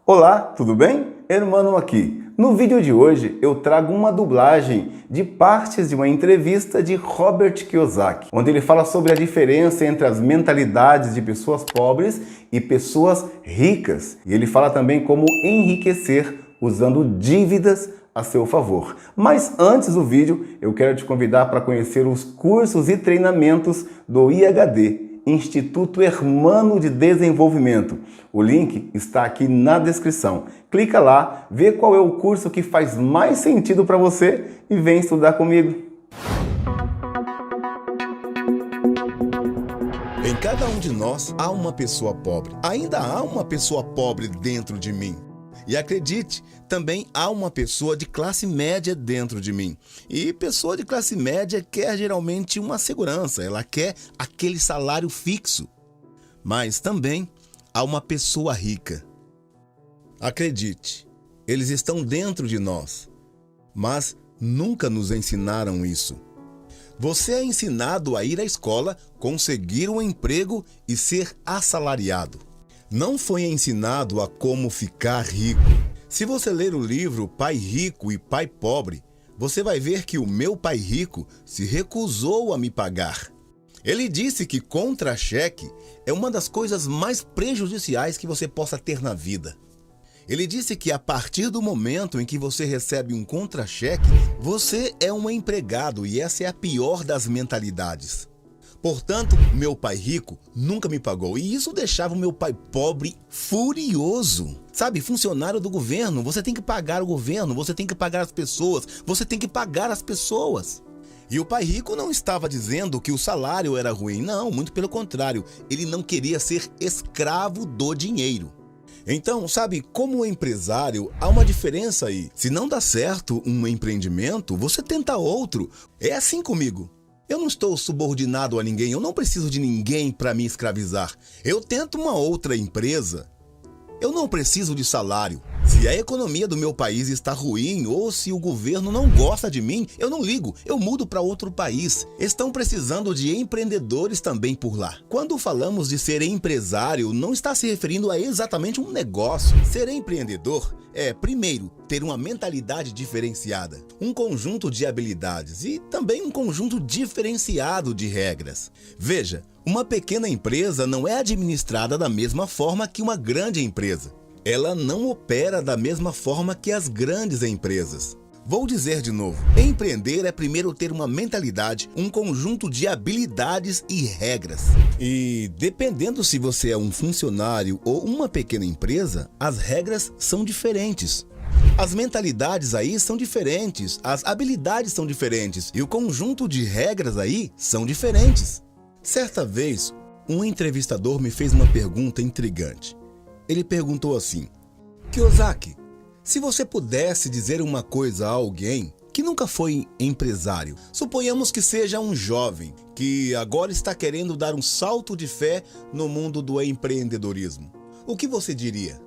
Olá, tudo bem? Hermano aqui. No vídeo de hoje eu trago uma dublagem de partes de uma entrevista de Robert Kiyosaki, onde ele fala sobre a diferença entre as mentalidades de pessoas pobres e pessoas ricas. E ele fala também como enriquecer usando dívidas a seu favor. Mas antes do vídeo, eu quero te convidar para conhecer os cursos e treinamentos do IHD, Instituto Hermano de Desenvolvimento. O link está aqui na descrição. Clica lá, vê qual é o curso que faz mais sentido para você e vem estudar comigo. Em cada um de nós há uma pessoa pobre. Ainda há uma pessoa pobre dentro de mim. E acredite, também há uma pessoa de classe média dentro de mim. E pessoa de classe média quer geralmente uma segurança, ela quer aquele salário fixo. Mas também há uma pessoa rica. Acredite, eles estão dentro de nós, mas nunca nos ensinaram isso. Você é ensinado a ir à escola, conseguir um emprego e ser assalariado. Não foi ensinado a como ficar rico. Se você ler o livro Pai Rico e Pai Pobre, você vai ver que o meu pai rico se recusou a me pagar. Ele disse que contra-cheque é uma das coisas mais prejudiciais que você possa ter na vida. Ele disse que a partir do momento em que você recebe um contra-cheque, você é um empregado e essa é a pior das mentalidades. Portanto, meu pai rico nunca me pagou e isso deixava o meu pai pobre furioso. Sabe, funcionário do governo, você tem que pagar o governo, você tem que pagar as pessoas, você tem que pagar as pessoas. E o pai rico não estava dizendo que o salário era ruim, não, muito pelo contrário, ele não queria ser escravo do dinheiro. Então, sabe, como empresário, há uma diferença aí. Se não dá certo um empreendimento, você tenta outro. É assim comigo. Eu não estou subordinado a ninguém, eu não preciso de ninguém para me escravizar. Eu tento uma outra empresa. Eu não preciso de salário. Se a economia do meu país está ruim ou se o governo não gosta de mim, eu não ligo, eu mudo para outro país. Estão precisando de empreendedores também por lá. Quando falamos de ser empresário, não está se referindo a exatamente um negócio. Ser empreendedor é, primeiro, ter uma mentalidade diferenciada, um conjunto de habilidades e também um conjunto diferenciado de regras. Veja, uma pequena empresa não é administrada da mesma forma que uma grande empresa. Ela não opera da mesma forma que as grandes empresas. Vou dizer de novo, empreender é primeiro ter uma mentalidade, um conjunto de habilidades e regras. E dependendo se você é um funcionário ou uma pequena empresa, as regras são diferentes. As mentalidades aí são diferentes, as habilidades são diferentes e o conjunto de regras aí são diferentes. Certa vez, um entrevistador me fez uma pergunta intrigante. Ele perguntou assim: Kiyosaki, se você pudesse dizer uma coisa a alguém que nunca foi empresário, suponhamos que seja um jovem que agora está querendo dar um salto de fé no mundo do empreendedorismo, o que você diria?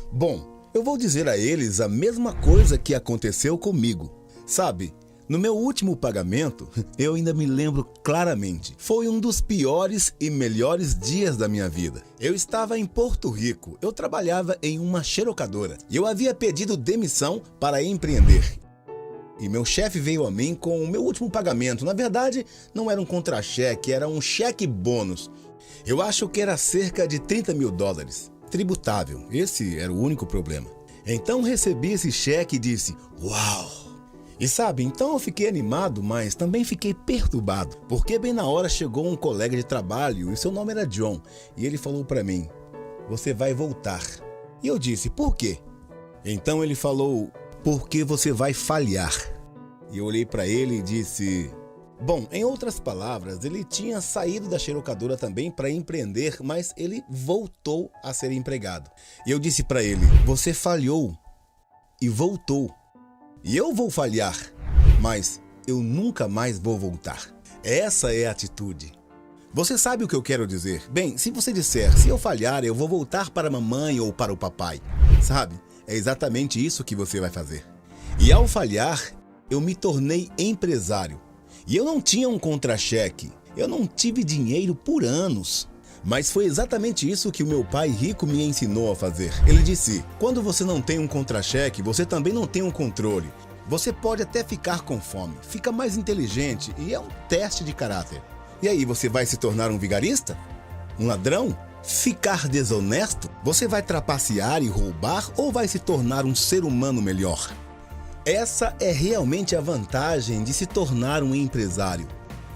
Bom, eu vou dizer a eles a mesma coisa que aconteceu comigo. Sabe, no meu último pagamento, eu ainda me lembro claramente, foi um dos piores e melhores dias da minha vida. Eu estava em Porto Rico, eu trabalhava em uma xerocadora e eu havia pedido demissão para empreender. E meu chefe veio a mim com o meu último pagamento. Na verdade, não era um contra-cheque, era um cheque bônus. Eu acho que era cerca de $30 mil. Tributável, esse era o único problema. Então recebi esse cheque e disse, uau! E sabe, então eu fiquei animado, mas também fiquei perturbado, porque bem na hora chegou um colega de trabalho e seu nome era John, e ele falou para mim, você vai voltar. E eu disse, por quê? Então ele falou, porque você vai falhar. E eu olhei para ele e disse, bom, em outras palavras, ele tinha saído da xerocadora também para empreender, mas ele voltou a ser empregado. E eu disse para ele, você falhou e voltou. E eu vou falhar, mas eu nunca mais vou voltar. Essa é a atitude. Você sabe o que eu quero dizer? Bem, se você disser, se eu falhar, eu vou voltar para a mamãe ou para o papai. Sabe? É exatamente isso que você vai fazer. E ao falhar, eu me tornei empresário. E eu não tinha um contra-cheque. Eu não tive dinheiro por anos. Mas foi exatamente isso que o meu pai rico me ensinou a fazer. Ele disse: quando você não tem um contra-cheque, você também não tem um controle. Você pode até ficar com fome, fica mais inteligente e é um teste de caráter. E aí, você vai se tornar um vigarista? Um ladrão? Ficar desonesto? Você vai trapacear e roubar ou vai se tornar um ser humano melhor? Essa é realmente a vantagem de se tornar um empresário.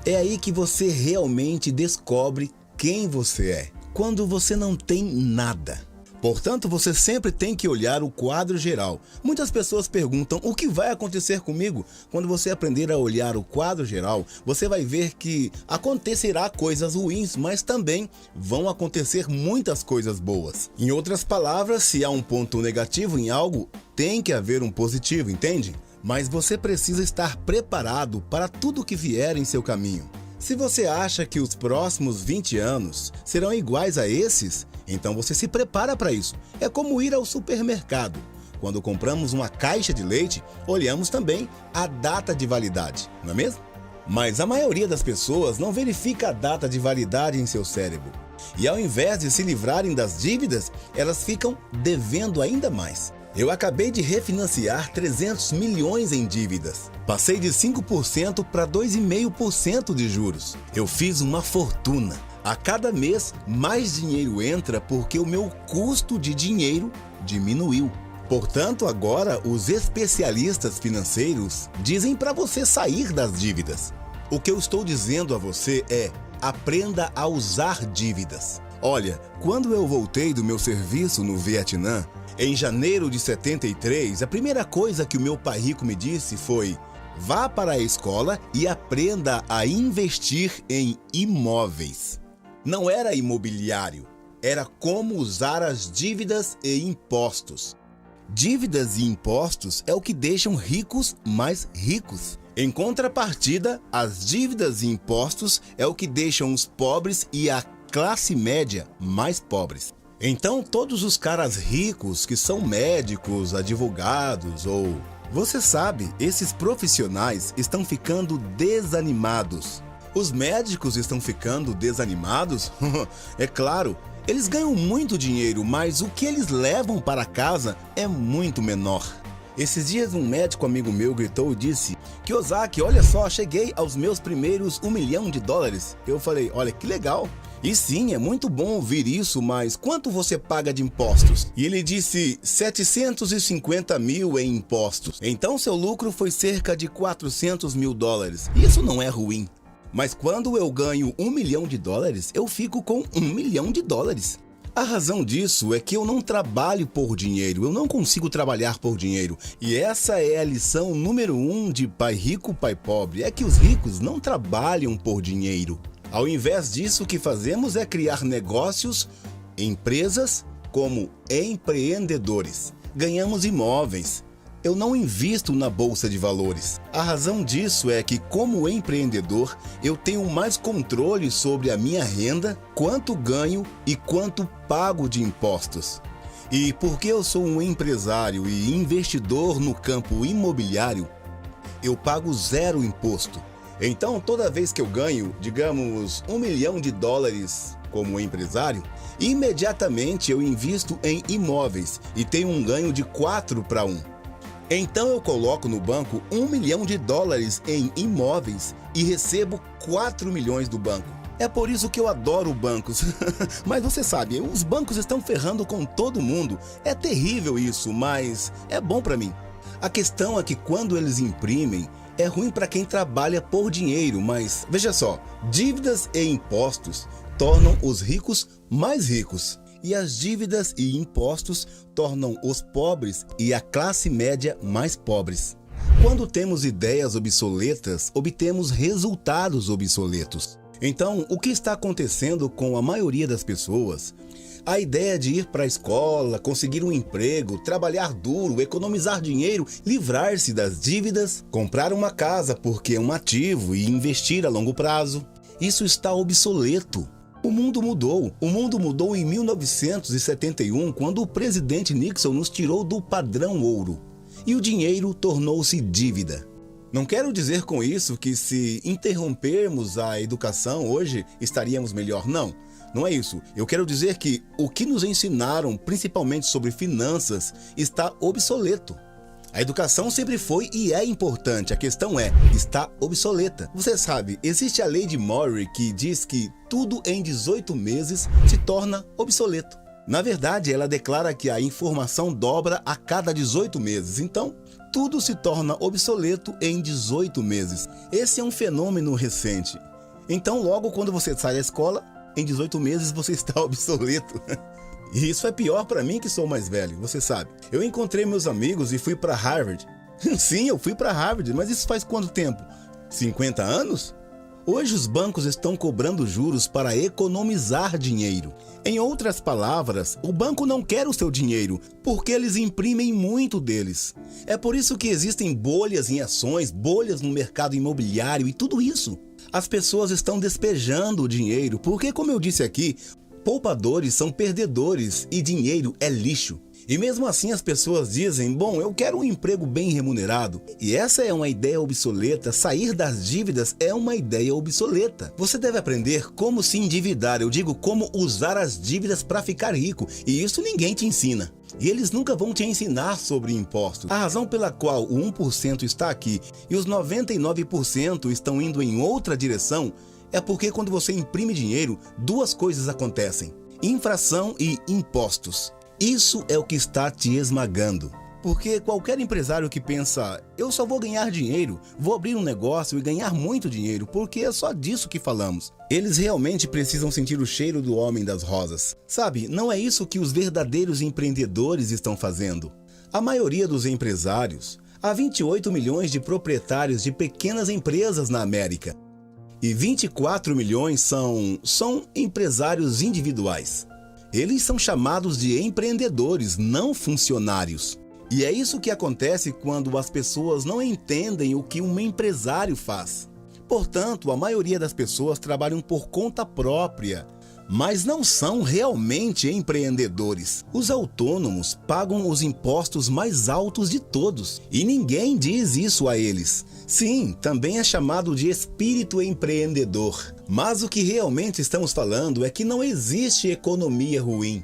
É aí que você realmente descobre quem você é, quando você não tem nada. Portanto, você sempre tem que olhar o quadro geral. Muitas pessoas perguntam: o que vai acontecer comigo? Quando você aprender a olhar o quadro geral, você vai ver que acontecerá coisas ruins, mas também vão acontecer muitas coisas boas. Em outras palavras, se há um ponto negativo em algo, tem que haver um positivo, entende? Mas você precisa estar preparado para tudo que vier em seu caminho. Se você acha que os próximos 20 anos serão iguais a esses, então você se prepara para isso. É como ir ao supermercado. Quando compramos uma caixa de leite, olhamos também a data de validade, não é mesmo? Mas a maioria das pessoas não verifica a data de validade em seu cérebro. E ao invés de se livrarem das dívidas, elas ficam devendo ainda mais. Eu acabei de refinanciar 300 milhões em dívidas. Passei de 5% para 2,5% de juros. Eu fiz uma fortuna. A cada mês, mais dinheiro entra porque o meu custo de dinheiro diminuiu. Portanto, agora os especialistas financeiros dizem para você sair das dívidas. O que eu estou dizendo a você é: aprenda a usar dívidas. Olha, quando eu voltei do meu serviço no Vietnã, em janeiro de 73, a primeira coisa que o meu pai rico me disse foi: vá para a escola e aprenda a investir em imóveis. Não era imobiliário, era como usar as dívidas e impostos. Dívidas e impostos é o que deixam ricos mais ricos. Em contrapartida, as dívidas e impostos é o que deixam os pobres e a classe média mais pobres. Então, todos os caras ricos que são médicos, advogados ou... Você sabe, esses profissionais estão ficando desanimados. Os médicos estão ficando desanimados? É claro, eles ganham muito dinheiro, mas o que eles levam para casa é muito menor. Esses dias um médico amigo meu gritou e disse: Kiyosaki, olha só, cheguei aos meus primeiros $1 milhão. Eu falei: olha que legal. E sim, é muito bom ouvir isso, mas quanto você paga de impostos? E ele disse: 750 mil em impostos. Então seu lucro foi cerca de 400 mil dólares. Isso não é ruim. Mas quando eu ganho $1 milhão, eu fico com $1 milhão. A razão disso é que eu não trabalho por dinheiro, eu não consigo trabalhar por dinheiro. E essa é a lição número 1 de Pai Rico, Pai Pobre, é que os ricos não trabalham por dinheiro. Ao invés disso, o que fazemos é criar negócios, empresas, como empreendedores. Ganhamos imóveis. Eu não invisto na bolsa de valores. A razão disso é que, como empreendedor, eu tenho mais controle sobre a minha renda, quanto ganho e quanto pago de impostos. E porque eu sou um empresário e investidor no campo imobiliário, eu pago 0 imposto. Então, toda vez que eu ganho, digamos, $1 milhão como empresário, imediatamente eu invisto em imóveis e tenho um ganho de 4-1. Então eu coloco no banco $1 milhão em imóveis e recebo 4 milhões do banco. É por isso que eu adoro bancos. Mas você sabe, os bancos estão ferrando com todo mundo. É terrível isso, mas é bom para mim. A questão é que quando eles imprimem, é ruim para quem trabalha por dinheiro, mas veja só, dívidas e impostos tornam os ricos mais ricos. E as dívidas e impostos tornam os pobres e a classe média mais pobres. Quando temos ideias obsoletas, obtemos resultados obsoletos. Então, o que está acontecendo com a maioria das pessoas? A ideia de ir para a escola, conseguir um emprego, trabalhar duro, economizar dinheiro, livrar-se das dívidas, comprar uma casa porque é um ativo e investir a longo prazo. Isso está obsoleto. O mundo mudou. O mundo mudou em 1971, quando o presidente Nixon nos tirou do padrão ouro. E o dinheiro tornou-se dívida. Não quero dizer com isso que se interrompermos a educação hoje estaríamos melhor, não. Não é isso. Eu quero dizer que o que nos ensinaram, principalmente sobre finanças, está obsoleto. A educação sempre foi e é importante, a questão está obsoleta. Você sabe, existe a lei de Murray que diz que tudo em 18 meses se torna obsoleto. Na verdade, ela declara que a informação dobra a cada 18 meses, então tudo se torna obsoleto em 18 meses. Esse é um fenômeno recente. Então, logo quando você sai da escola, em 18 meses você está obsoleto. E isso é pior para mim que sou mais velho, você sabe. Eu encontrei meus amigos e fui para Harvard. Sim, eu fui para Harvard, mas isso faz quanto tempo? 50 anos? Hoje os bancos estão cobrando juros para economizar dinheiro. Em outras palavras, o banco não quer o seu dinheiro, porque eles imprimem muito deles. É por isso que existem bolhas em ações, bolhas no mercado imobiliário e tudo isso. As pessoas estão despejando o dinheiro, porque, como eu disse aqui, poupadores são perdedores e dinheiro é lixo. E mesmo assim as pessoas dizem, bom, eu quero um emprego bem remunerado. E essa é uma ideia obsoleta, sair das dívidas é uma ideia obsoleta. Você deve aprender como se endividar, eu digo como usar as dívidas para ficar rico. E isso ninguém te ensina. E eles nunca vão te ensinar sobre impostos. A razão pela qual o 1% está aqui e os 99% estão indo em outra direção é porque quando você imprime dinheiro, duas coisas acontecem: infração e impostos. Isso é o que está te esmagando. Porque qualquer empresário que pensa, eu só vou ganhar dinheiro, vou abrir um negócio e ganhar muito dinheiro, porque é só disso que falamos. Eles realmente precisam sentir o cheiro do homem das rosas. Sabe, não é isso que os verdadeiros empreendedores estão fazendo. A maioria dos empresários, há 28 milhões de proprietários de pequenas empresas na América. E 24 milhões são empresários individuais. Eles são chamados de empreendedores, não funcionários. E é isso que acontece quando as pessoas não entendem o que um empresário faz. Portanto, a maioria das pessoas trabalham por conta própria, mas não são realmente empreendedores. Os autônomos pagam os impostos mais altos de todos, e ninguém diz isso a eles. Sim, também é chamado de espírito empreendedor. Mas o que realmente estamos falando é que não existe economia ruim.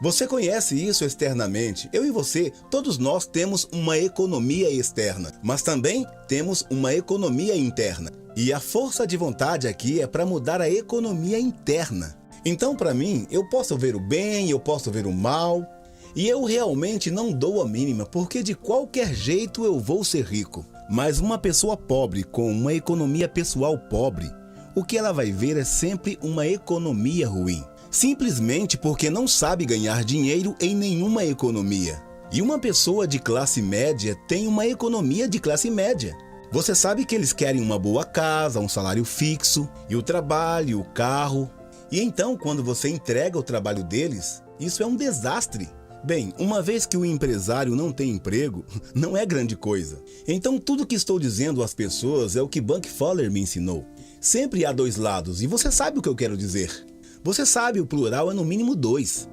Você conhece isso externamente. Eu e você, todos nós temos uma economia externa, mas também temos uma economia interna. E a força de vontade aqui é para mudar a economia interna. Então, para mim, eu posso ver o bem, eu posso ver o mal, e eu realmente não dou a mínima, porque de qualquer jeito eu vou ser rico. Mas uma pessoa pobre com uma economia pessoal pobre, o que ela vai ver é sempre uma economia ruim. Simplesmente porque não sabe ganhar dinheiro em nenhuma economia. E uma pessoa de classe média tem uma economia de classe média. Você sabe que eles querem uma boa casa, um salário fixo, e o trabalho, o carro. E então, quando você entrega o trabalho deles, isso é um desastre. Bem, uma vez que o empresário não tem emprego, não é grande coisa. Então, tudo que estou dizendo às pessoas é o que Buck Fowler me ensinou. Sempre há dois lados, e você sabe o que eu quero dizer. Você sabe, o plural é no mínimo 2.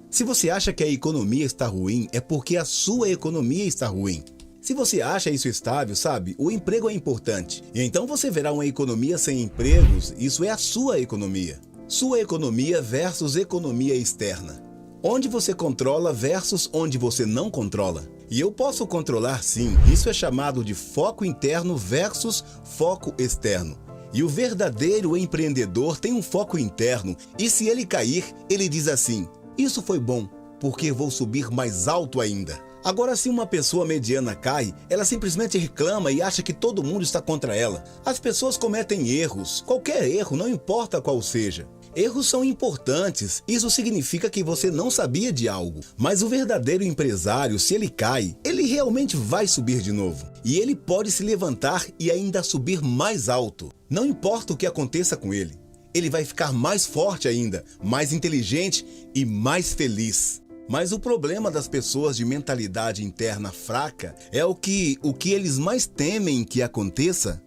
Se você acha que a economia está ruim, é porque a sua economia está ruim. Se você acha isso estável, sabe, o emprego é importante. E então você verá uma economia sem empregos, isso é a sua economia. Sua economia versus economia externa. Onde você controla versus onde você não controla. E eu posso controlar sim, isso é chamado de foco interno versus foco externo. E o verdadeiro empreendedor tem um foco interno, e se ele cair, ele diz assim, isso foi bom, porque vou subir mais alto ainda. Agora, se uma pessoa mediana cai, ela simplesmente reclama e acha que todo mundo está contra ela. As pessoas cometem erros, qualquer erro, não importa qual seja. Erros são importantes, isso significa que você não sabia de algo. Mas o verdadeiro empresário, se ele cai, ele realmente vai subir de novo. E ele pode se levantar e ainda subir mais alto. Não importa o que aconteça com ele. Ele vai ficar mais forte ainda, mais inteligente e mais feliz. Mas o problema das pessoas de mentalidade interna fraca é o que eles mais temem que aconteça,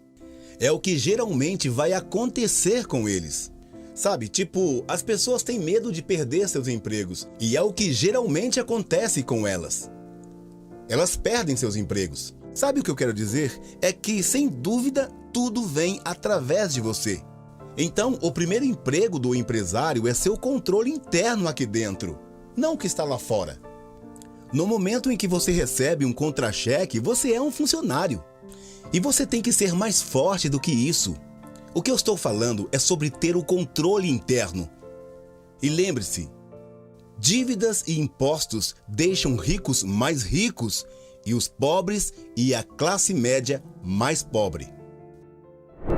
é o que geralmente vai acontecer com eles. Sabe, tipo, as pessoas têm medo de perder seus empregos, e é o que geralmente acontece com elas. Elas perdem seus empregos. Sabe o que eu quero dizer? É que, sem dúvida, tudo vem através de você. Então, o primeiro emprego do empresário é ser o controle interno aqui dentro, não o que está lá fora. No momento em que você recebe um contra-cheque, você é um funcionário. E você tem que ser mais forte do que isso. O que eu estou falando é sobre ter o controle interno. E lembre-se, dívidas e impostos deixam ricos mais ricos e os pobres e a classe média mais pobre.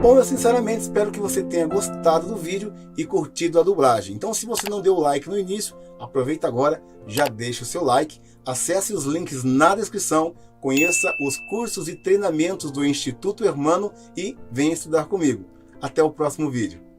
Bom, eu sinceramente espero que você tenha gostado do vídeo e curtido a dublagem. Então, se você não deu o like no início, aproveita agora, já deixa o seu like, acesse os links na descrição, conheça os cursos e treinamentos do Instituto Hermano e venha estudar comigo. Até o próximo vídeo.